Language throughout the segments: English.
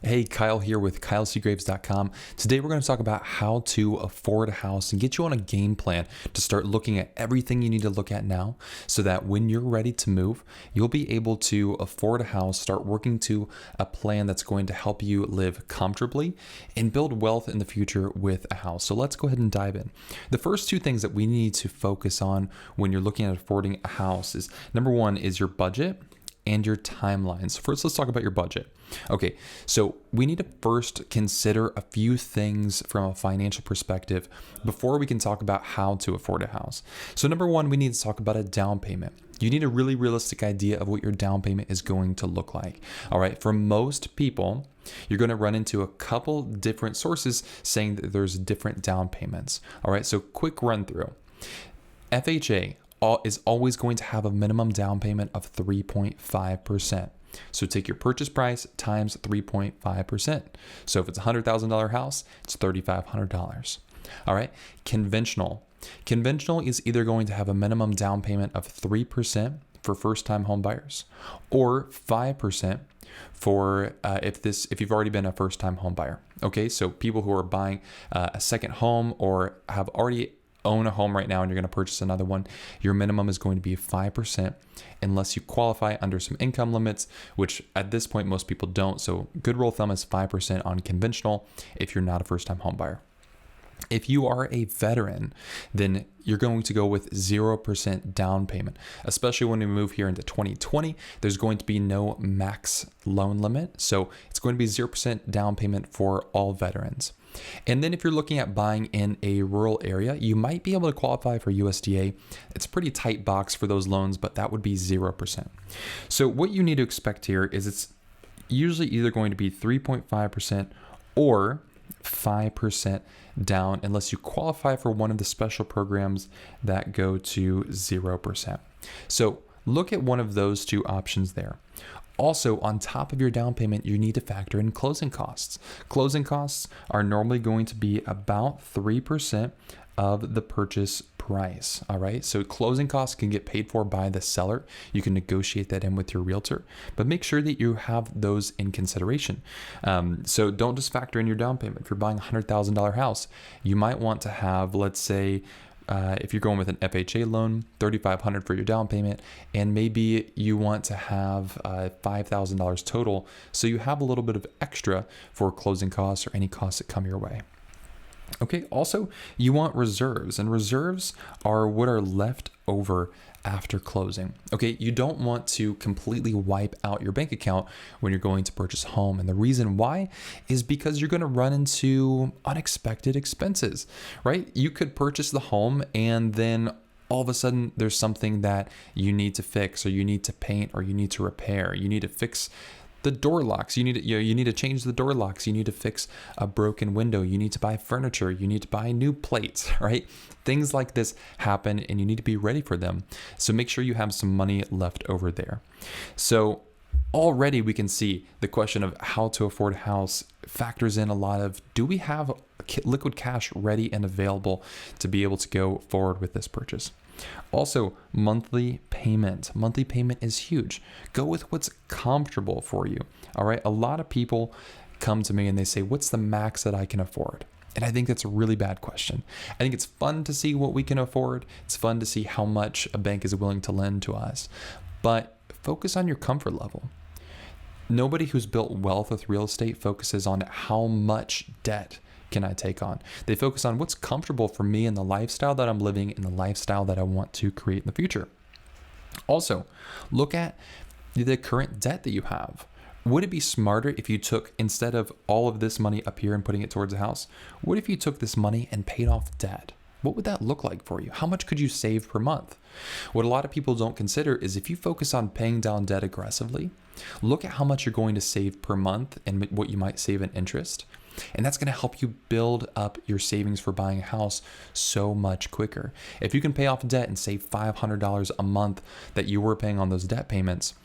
Hey, Kyle here with KyleCgraves.com. Today we're going to talk about how to afford a house and get you on a game plan to start looking at everything you need to look at now so that when you're ready to move, you'll be able to afford a house, start working to a plan that's going to help you live comfortably and build wealth in the future with a house. So let's go ahead and dive in. The first two things that we need to focus on when you're looking at affording a house is number one is your budget and your timelines. First, let's talk about your budget. Okay, so we need to first consider a few things from a financial perspective before we can talk about how to afford a house. So number one, we need to talk about a down payment. You need a really realistic idea of what your down payment is going to look like. All right, for most people, you're going to run into a couple different sources saying that there's different down payments. All right, so quick run through. FHA is always going to have a minimum down payment of 3.5%. So take your purchase price times 3.5%. So if it's a $100,000 house, it's $3,500. All right. Conventional is either going to have a minimum down payment of 3% for first-time home buyers or 5% for if you've already been a first-time home buyer. Okay. So people who are buying a second home or have already own a home right now and you're going to purchase another one, your minimum is going to be 5% unless you qualify under some income limits, which at this point most people don't. So good rule of thumb is 5% on conventional if you're not a first-time home buyer. If you are a veteran, then you're going to go with 0% down payment, especially when we move here into 2020. There's going to be no max loan limit. So it's going to be 0% down payment for all veterans. And then if you're looking at buying in a rural area, you might be able to qualify for USDA. It's a pretty tight box for those loans, but that would be 0%. So what you need to expect here is it's usually either going to be 3.5% or 5% down unless you qualify for one of the special programs that go to 0%. So look at one of those two options there. Also, on top of your down payment, you need to factor in closing costs. Closing costs are normally going to be about 3% of the purchase price. All right. So closing costs can get paid for by the seller. You can negotiate that in with your realtor, but make sure that you have those in consideration. So don't just factor in your down payment. If you're buying a $100,000 house, you might want to have, let's say, if you're going with an FHA loan, $3,500 for your down payment, and maybe you want to have $5,000 total, so you have a little bit of extra for closing costs or any costs that come your way. Okay, also, you want reserves, and reserves are what are left over after closing. Okay, you don't want to completely wipe out your bank account when you're going to purchase a home. And the reason why is because you're going to run into unexpected expenses, right? You could purchase the home and then all of a sudden there's something that you need to fix or you need to paint or you need to repair. You need to fix the door locks. You need to change the door locks. You need to fix a broken window. You need to buy furniture. You need to buy new plates, right? Things like this happen and you need to be ready for them. So make sure you have some money left over there. So already we can see the question of how to afford a house factors in a lot of, do we have liquid cash ready and available to be able to go forward with this purchase? Also, monthly payment. Monthly payment is huge. Go with what's comfortable for you. All right. A lot of people come to me and they say, what's the max that I can afford? And I think that's a really bad question. I think it's fun to see what we can afford. It's fun to see how much a bank is willing to lend to us, but focus on your comfort level. Nobody who's built wealth with real estate focuses on how much debt can I take on. They focus on what's comfortable for me in the lifestyle that I'm living and the lifestyle that I want to create in the future. Also, look at the current debt that you have. Would it be smarter if you took, instead of all of this money up here and putting it towards a house, what if you took this money and paid off debt? What would that look like for you? How much could you save per month? What a lot of people don't consider is if you focus on paying down debt aggressively, look at how much you're going to save per month and what you might save in interest. And that's going to help you build up your savings for buying a house so much quicker. If you can pay off debt and save $500 a month that you were paying on those debt payments,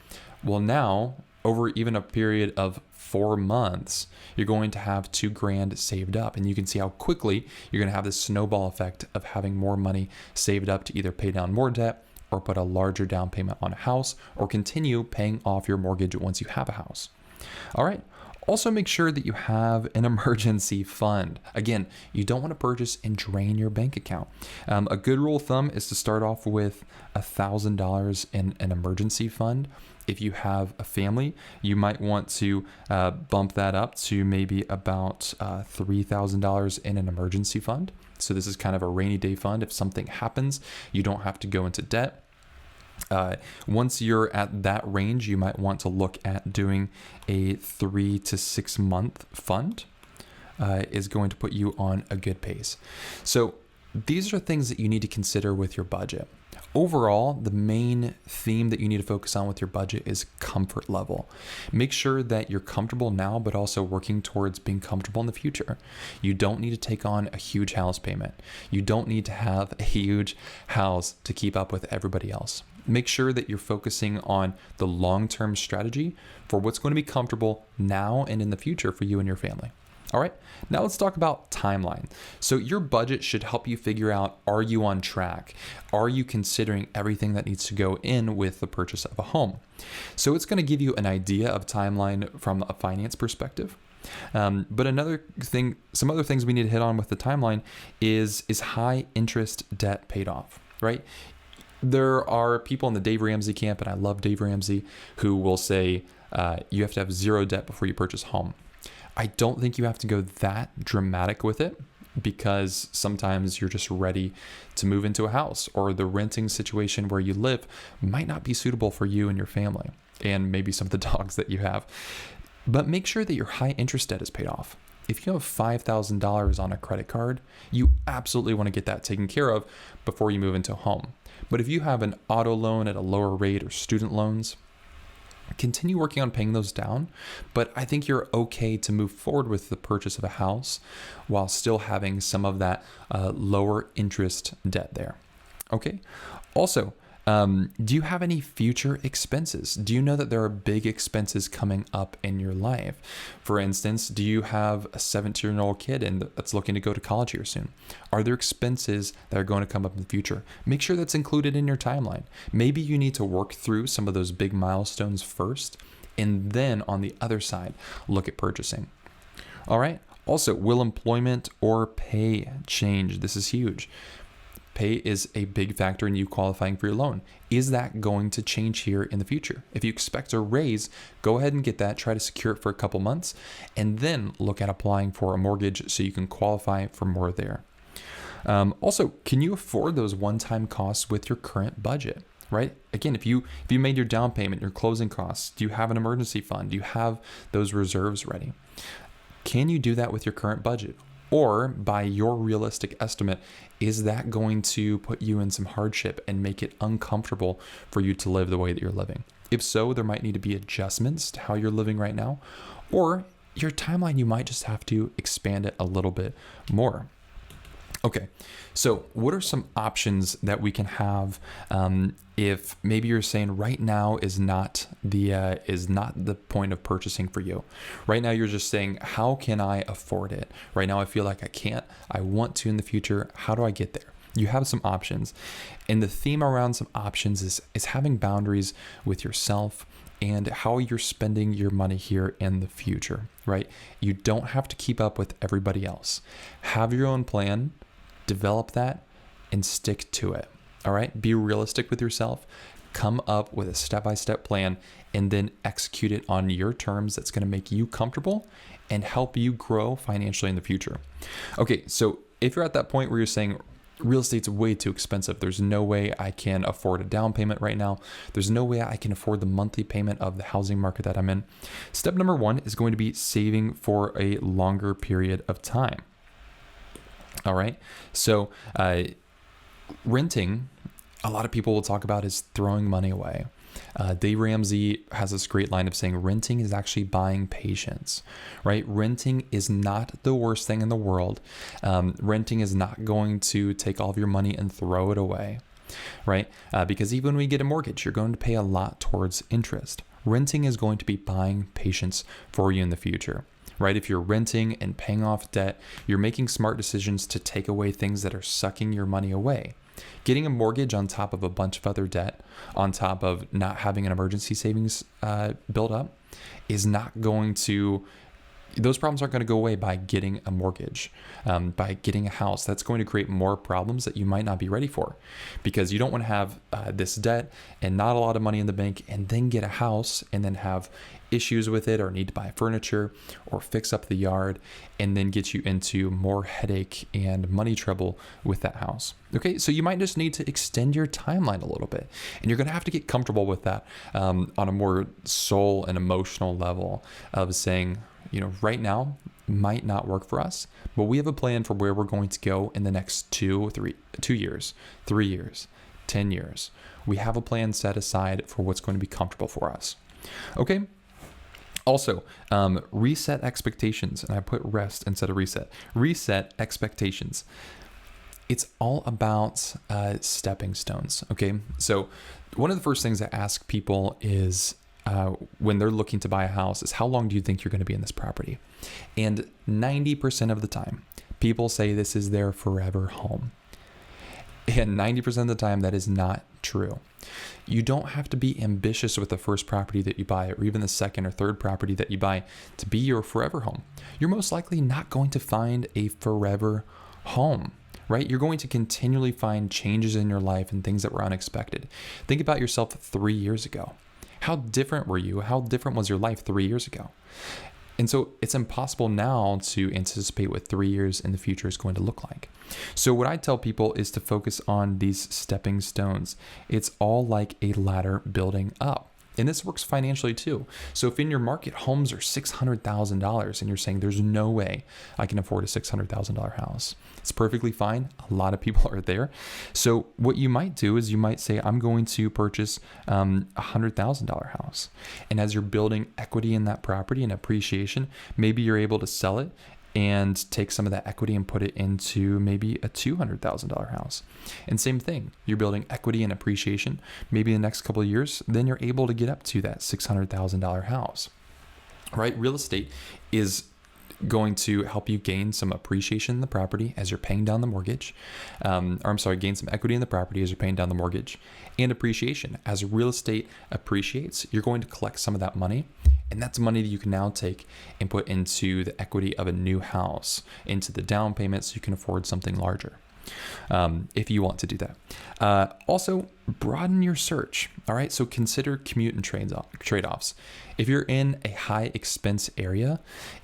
well, now over even a period of 4 months, you're going to have $2,000 saved up. And you can see how quickly you're going to have this snowball effect of having more money saved up to either pay down more debt or put a larger down payment on a house or continue paying off your mortgage once you have a house. All right. Also, make sure that you have an emergency fund. Again, you don't want to purchase and drain your bank account. A good rule of thumb is to start off with $1,000 in an emergency fund. If you have a family, you might want to bump that up to maybe about $3,000 in an emergency fund. So this is kind of a rainy day fund. If something happens, you don't have to go into debt. Once you're at that range, you might want to look at doing a 3 to 6 month fund. Is going to put you on a good pace. So these are things that you need to consider with your budget. Overall, the main theme that you need to focus on with your budget is comfort level. Make sure that you're comfortable now, but also working towards being comfortable in the future. You don't need to take on a huge house payment. You don't need to have a huge house to keep up with everybody else. Make sure that you're focusing on the long-term strategy for what's going to be comfortable now and in the future for you and your family. All right, now let's talk about timeline. So your budget should help you figure out, are you on track? Are you considering everything that needs to go in with the purchase of a home? So it's going to give you an idea of timeline from a finance perspective. But some other things we need to hit on with the timeline is high interest debt paid off, right? There are people in the Dave Ramsey camp, and I love Dave Ramsey, who will say you have to have zero debt before you purchase a home. I don't think you have to go that dramatic with it, because sometimes you're just ready to move into a house, or the renting situation where you live might not be suitable for you and your family, and maybe some of the dogs that you have. But make sure that your high interest debt is paid off. If you have $5,000 on a credit card, you absolutely want to get that taken care of before you move into a home. But if you have an auto loan at a lower rate or student loans, continue working on paying those down. But I think you're okay to move forward with the purchase of a house while still having some of that lower interest debt there. Okay. Also, do you have any future expenses? Do you know that there are big expenses coming up in your life? For instance, do you have a 17-year-old kid that's looking to go to college here soon? Are there expenses that are going to come up in the future? Make sure that's included in your timeline. Maybe you need to work through some of those big milestones first, and then on the other side, look at purchasing. All right. Also, will employment or pay change? This is huge. Pay is a big factor in you qualifying for your loan. Is that going to change here in the future? If you expect a raise, go ahead and get that, try to secure it for a couple months, and then look at applying for a mortgage so you can qualify for more there. Also, can you afford those one-time costs with your current budget? Right? Again, if you made your down payment, your closing costs, do you have an emergency fund? Do you have those reserves ready? Can you do that with your current budget? Or by your realistic estimate, is that going to put you in some hardship and make it uncomfortable for you to live the way that you're living? If so, there might need to be adjustments to how you're living right now, or your timeline, you might just have to expand it a little bit more. Okay, so what are some options that we can have if maybe you're saying right now is not the point of purchasing for you? Right now you're just saying, how can I afford it? Right now I feel like I can't. I want to in the future. How do I get there? You have some options, and the theme around some options is having boundaries with yourself and how you're spending your money here in the future, right? You don't have to keep up with everybody else. Have your own plan. Develop that and stick to it. All right. Be realistic with yourself. Come up with a step-by-step plan and then execute it on your terms that's going to make you comfortable and help you grow financially in the future. Okay. So if you're at that point where you're saying real estate's way too expensive, there's no way I can afford a down payment right now, there's no way I can afford the monthly payment of the housing market that I'm in, step number one is going to be saving for a longer period of time. All right. So renting, a lot of people will talk about is throwing money away. Dave Ramsey has this great line of saying renting is actually buying patience, right? Renting is not the worst thing in the world. Renting is not going to take all of your money and throw it away, right? Because even when we get a mortgage, you're going to pay a lot towards interest. Renting is going to be buying patience for you in the future. Right? If you're renting and paying off debt, you're making smart decisions to take away things that are sucking your money away. Getting a mortgage on top of a bunch of other debt, on top of not having an emergency savings built up, is not going to those problems aren't going to go away by getting a mortgage, by getting a house. That's going to create more problems that you might not be ready for, because you don't want to have this debt and not a lot of money in the bank and then get a house and then have issues with it, or need to buy furniture or fix up the yard, and then get you into more headache and money trouble with that house. Okay, so you might just need to extend your timeline a little bit, and you're going to have to get comfortable with that on a more soul and emotional level of saying, right now might not work for us, but we have a plan for where we're going to go in the next 2 years, 3 years, 10 years. We have a plan set aside for what's going to be comfortable for us. Okay. Also, reset expectations, and I put rest instead of reset. Reset expectations. It's all about stepping stones, okay? So one of the first things I ask people is, when they're looking to buy a house, is how long do you think you're going to be in this property? And 90% of the time, people say this is their forever home. And 90% of the time, that is not true. You don't have to be ambitious with the first property that you buy, or even the second or third property that you buy, to be your forever home. You're most likely not going to find a forever home, right? You're going to continually find changes in your life and things that were unexpected. Think about yourself 3 years ago. How different were you? How different was your life 3 years ago? And so it's impossible now to anticipate what 3 years in the future is going to look like. So what I tell people is to focus on these stepping stones. It's all like a ladder building up. And this works financially too. So if in your market homes are $600,000 and you're saying there's no way I can afford a $600,000 house, it's perfectly fine. A lot of people are there. So what you might do is you might say, I'm going to purchase a $100,000 house. And as you're building equity in that property and appreciation, maybe you're able to sell it and take some of that equity and put it into maybe a $200,000 house. And same thing, you're building equity and appreciation. Maybe in the next couple of years, then you're able to get up to that $600,000 house, right? Real estate is going to help you gain some appreciation in the property as you're paying down the mortgage. Gain some equity in the property as you're paying down the mortgage, and appreciation. As real estate appreciates, you're going to collect some of that money, and that's money that you can now take and put into the equity of a new house, into the down payment, so you can afford something larger. If you want to do that. Also, broaden your search. All right. So consider commute and trade-offs. If you're in a high expense area,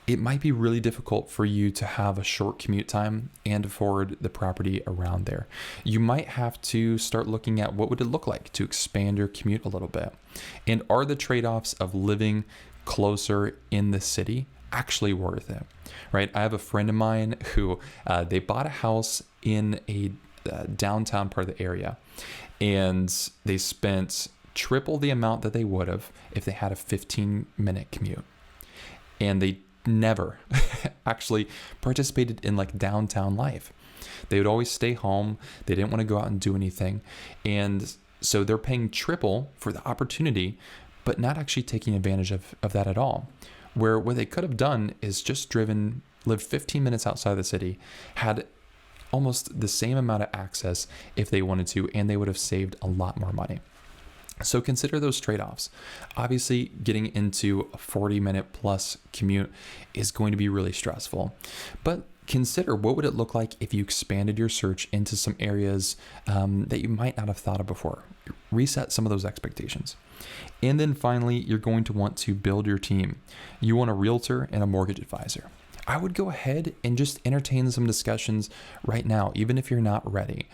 it might be really difficult for you to have a short commute time and afford the property around there. You might have to start looking at what would it look like to expand your commute a little bit. And are the trade-offs of living closer in the city actually worth it? Right? I have a friend of mine who they bought a house in a downtown part of the area, and they spent triple the amount that they would have if they had a 15-minute commute. And they never actually participated in like downtown life. They would always stay home. They didn't want to go out and do anything. And so they're paying triple for the opportunity, but not actually taking advantage of that at all. Where what they could have done is just lived 15 minutes outside of the city, had almost the same amount of access if they wanted to, and they would have saved a lot more money. So consider those trade-offs. Obviously, getting into a 40-minute plus commute is going to be really stressful, but consider what would it look like if you expanded your search into some areas that you might not have thought of before. Reset some of those expectations. And then finally, you're going to want to build your team. You want a realtor and a mortgage advisor. I would go ahead and just entertain some discussions right now, even if you're not ready.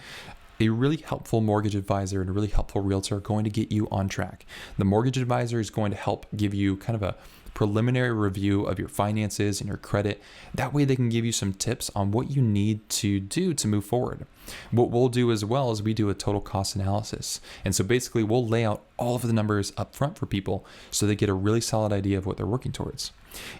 A really helpful mortgage advisor and a really helpful realtor are going to get you on track. The mortgage advisor is going to help give you kind of a preliminary review of your finances and your credit. That way they can give you some tips on what you need to do to move forward. What we'll do as well is we do a total cost analysis. And so basically we'll lay out all of the numbers up front for people so they get a really solid idea of what they're working towards.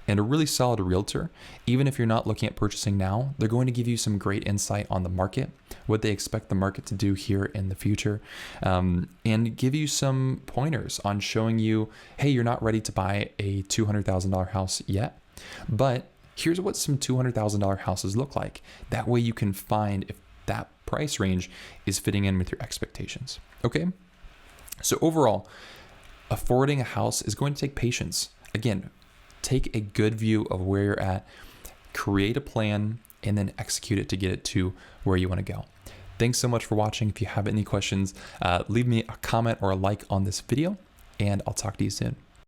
And a really solid realtor, even if you're not looking at purchasing now, they're going to give you some great insight on the market, what they expect the market to do here in the future, and give you some pointers on showing you, hey, you're not ready to buy a $200,000 house yet, but here's what some $200,000 houses look like. That way you can find if that price range is fitting in with your expectations. Okay? So overall, affording a house is going to take patience. Again, take a good view of where you're at, create a plan, and then execute it to get it to where you want to go. Thanks so much for watching. If you have any questions, leave me a comment or a like on this video, and I'll talk to you soon.